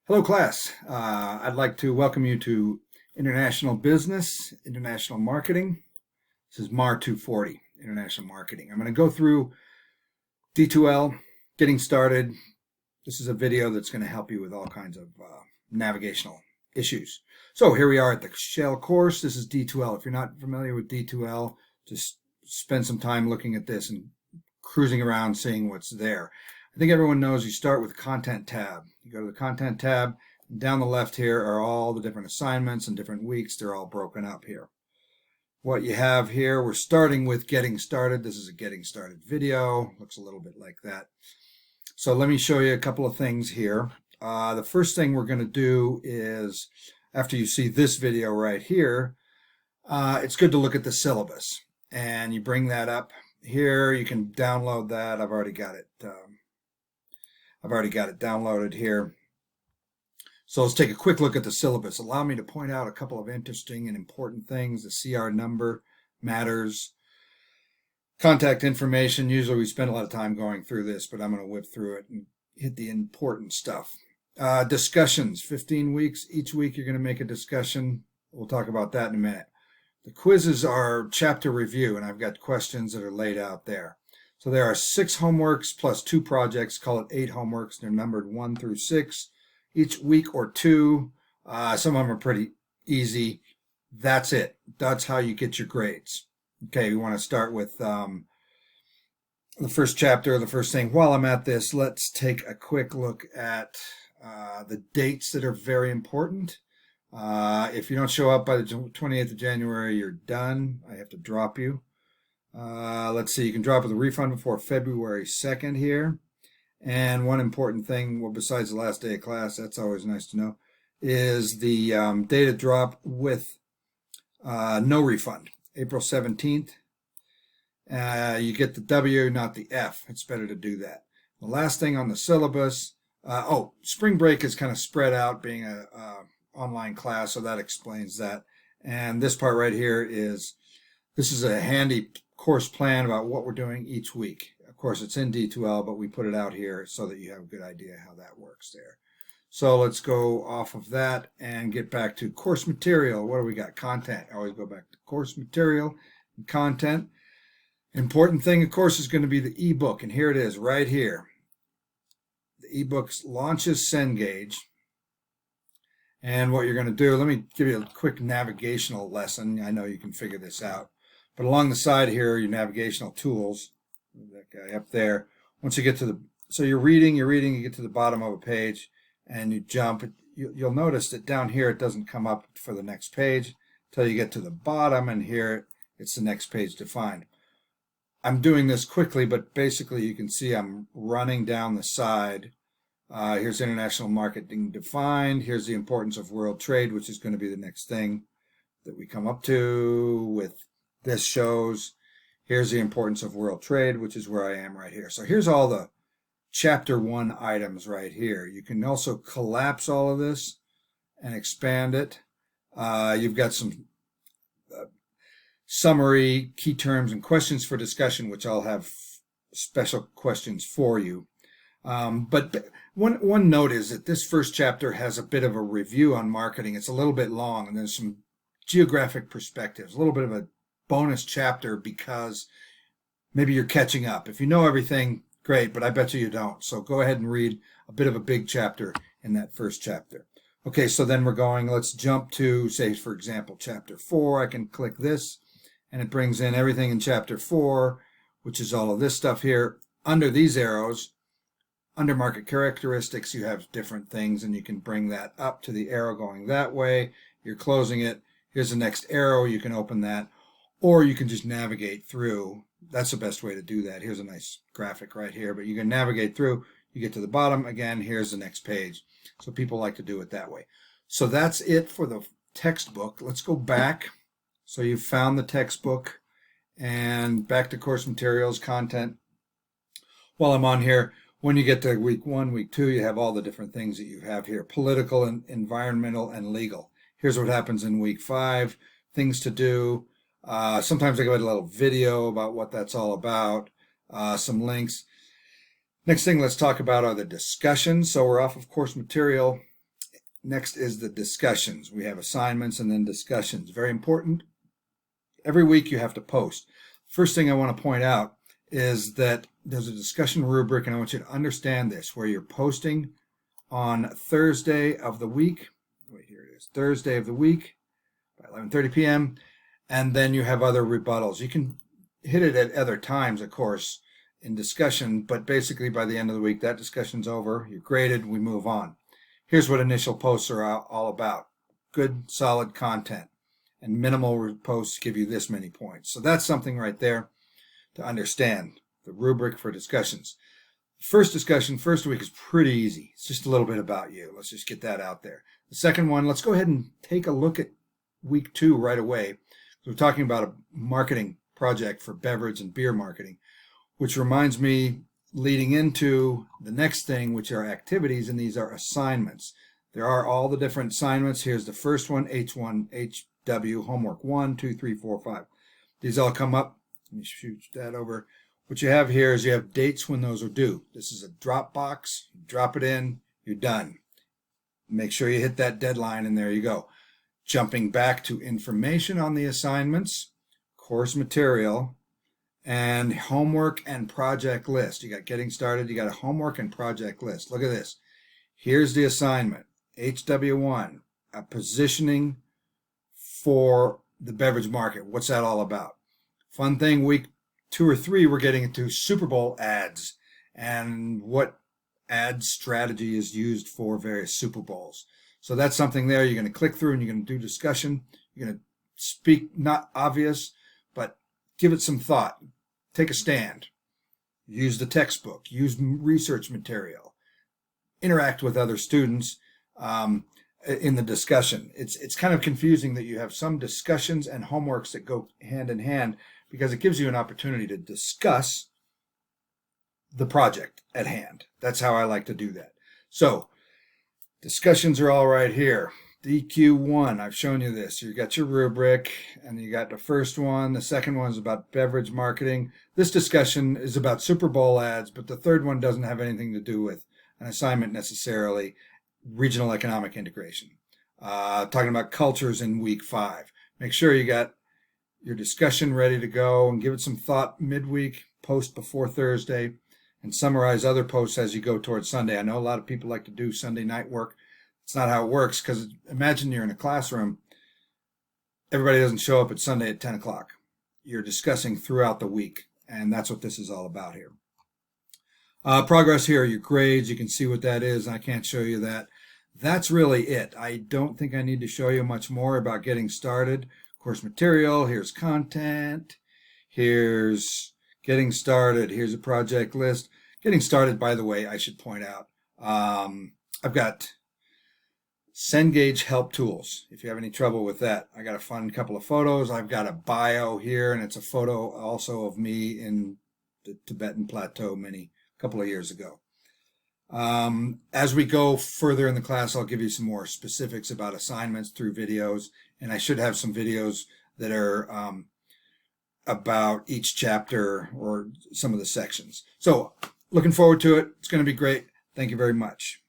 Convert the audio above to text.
Hello, class. I'd like to welcome you to International Business, International Marketing. This is MAR 240, International Marketing. I'm going to go through D2L, getting started. This is a video that's going to help you with all kinds of navigational issues. So here we are at the Shell course. This is D2L. If you're not familiar with D2L, just spend some time looking at this and cruising around seeing what's there. I think everyone knows you start with Content tab. You go to the Content tab, and down the left here are all the different assignments and different weeks. They're all broken up here. What you have here, we're starting with Getting Started. This is a Getting Started video. Looks a little bit like that. So let me show you a couple of things here. The first thing we're going to do is, after you see this video right here, it's good to look at the syllabus. And you bring that up here. You can download that. I've already got it downloaded here. So let's take a quick look at the syllabus. Allow me to point out a couple of interesting and important things. The CR number matters. Contact information. Usually we spend a lot of time going through this, but I'm going to whip through it and hit the important stuff. Discussions, 15 weeks. Each week you're going to make a discussion. We'll talk about that in a minute. The quizzes are chapter review, and I've got questions that are laid out there. So there are 6 homeworks plus 2 projects. Call it 8 homeworks. They're numbered 1 through 6. Each week or 2. Some of them are pretty easy. That's it. That's how you get your grades. Okay, we want to start with the first chapter, the first thing. While I'm at this, let's take a quick look at the dates that are very important. If you don't show up by the 28th of January, you're done. I have to drop you. Let's see, you can drop with a refund before February 2nd here. And one important thing, well, besides the last day of class, that's always nice to know, is the data drop with no refund, April 17th. You get the W, not the F. It's better to do that. The last thing on the syllabus, spring break is kind of spread out being a online class, so that explains that. And this part right here this is a handy course plan about what we're doing each week. Of course, it's in D2L, but we put it out here so that you have a good idea how that works there. So let's go off of that and get back to course material. What do we got? Content. I always go back to course material and content. Important thing, of course, is going to be the ebook, and here it is right here. The ebook launches Cengage. And what you're going to do, let me give you a quick navigational lesson. I know you can figure this out. But along the side here are your navigational tools. That guy up there. Once you get to so you're reading, you get to the bottom of a page, and you jump. You'll notice that down here it doesn't come up for the next page until you get to the bottom, and here it's the next page defined. I'm doing this quickly, but basically you can see I'm running down the side. Here's international marketing defined. Here's the importance of world trade, which is going to be the next thing that we come up to with this shows. Here's the importance of world trade, which is where I am right here. So here's all the chapter 1 items right here. You can also collapse all of this and expand it. You've got some summary, key terms, and questions for discussion, which I'll have special questions for you. But one note is that this first chapter has a bit of a review on marketing. It's a little bit long, and there's some geographic perspectives, a little bit of a bonus chapter because maybe you're catching up. If you know everything, great, but I bet you don't. So go ahead and read a bit of a big chapter in that first chapter. Okay, so then let's jump to, say, for example, chapter 4. I can click this, and it brings in everything in chapter 4, which is all of this stuff here. Under these arrows, under market characteristics, you have different things, and you can bring that up to the arrow going that way. You're closing it. Here's the next arrow. You can open that, or you can just navigate through. That's the best way to do that. Here's a nice graphic right here, but you can navigate through. You get to the bottom. Again, here's the next page. So people like to do it that way. So that's it for the textbook. Let's go back. So you've found the textbook, and back to course materials, content. While I'm on here, when you get to week 1, week 2, you have all the different things that you have here. Political, and environmental, and legal. Here's what happens in week 5. Things to do. Sometimes I give a little video about what that's all about. Some links. Next thing let's talk about are the discussions. So we're off of course material. Next is the discussions. We have assignments and then discussions. Very important. Every week you have to post. First thing I want to point out is that there's a discussion rubric, and I want you to understand this, where you're posting on Thursday of the week. Wait, here it is. Thursday of the week by 11:30 p.m. And then you have other rebuttals. You can hit it at other times, of course, in discussion, but basically by the end of the week, that discussion's over. You're graded. We move on. Here's what initial posts are all about. Good, solid content. And minimal posts give you this many points. So that's something right there to understand, the rubric for discussions. First discussion, first week is pretty easy. It's just a little bit about you. Let's just get that out there. The second one, let's go ahead and take a look at week 2 right away. We're talking about a marketing project for beverage and beer marketing, which reminds me, leading into the next thing, which are activities, and these are assignments. There are all the different assignments. Here's the first one, H1, HW, homework 1, 2, 3, 4, 5. These all come up. Let me shoot that over. What you have here is you have dates when those are due. This is a drop box. You drop it in, you're done. Make sure you hit that deadline, and there you go. Jumping back to information on the assignments, course material, and homework and project list. You got getting started, you got a homework and project list. Look at this. Here's the assignment, HW1, a positioning for the beverage market. What's that all about? Fun thing, week 2 or 3, we're getting into Super Bowl ads and what ad strategy is used for various Super Bowls. So that's something there. You're going to click through and you're going to do discussion. You're going to speak, not obvious, but give it some thought. Take a stand. Use the textbook. Use research material. Interact with other students in the discussion. It's kind of confusing that you have some discussions and homeworks that go hand in hand, because it gives you an opportunity to discuss the project at hand. That's how I like to do that. So discussions are all right here. DQ1, I've shown you this. You got your rubric, and you got the first one. The second one is about beverage marketing. This discussion is about Super Bowl ads, but the third one doesn't have anything to do with an assignment necessarily. Regional economic integration. Talking about cultures in week 5. Make sure you got your discussion ready to go and give it some thought midweek, post before Thursday, and summarize other posts as you go towards Sunday. I know a lot of people like to do Sunday night work. It's not how it works, because imagine you're in a classroom. Everybody doesn't show up at Sunday at 10 o'clock. You're discussing throughout the week, and that's what this is all about here. Progress here, your grades. You can see what that is. I can't show you that. That's really it. I don't think I need to show you much more about getting started. Course material, here's content, here's getting started, here's a project list. Getting started, by the way, I should point out, I've got Cengage help tools. If you have any trouble with that, I got a fun couple of photos. I've got a bio here, and it's a photo also of me in the Tibetan Plateau a couple of years ago. As we go further in the class, I'll give you some more specifics about assignments through videos, and I should have some videos that are about each chapter or some of the sections. So looking forward to it. It's going to be great. Thank you very much.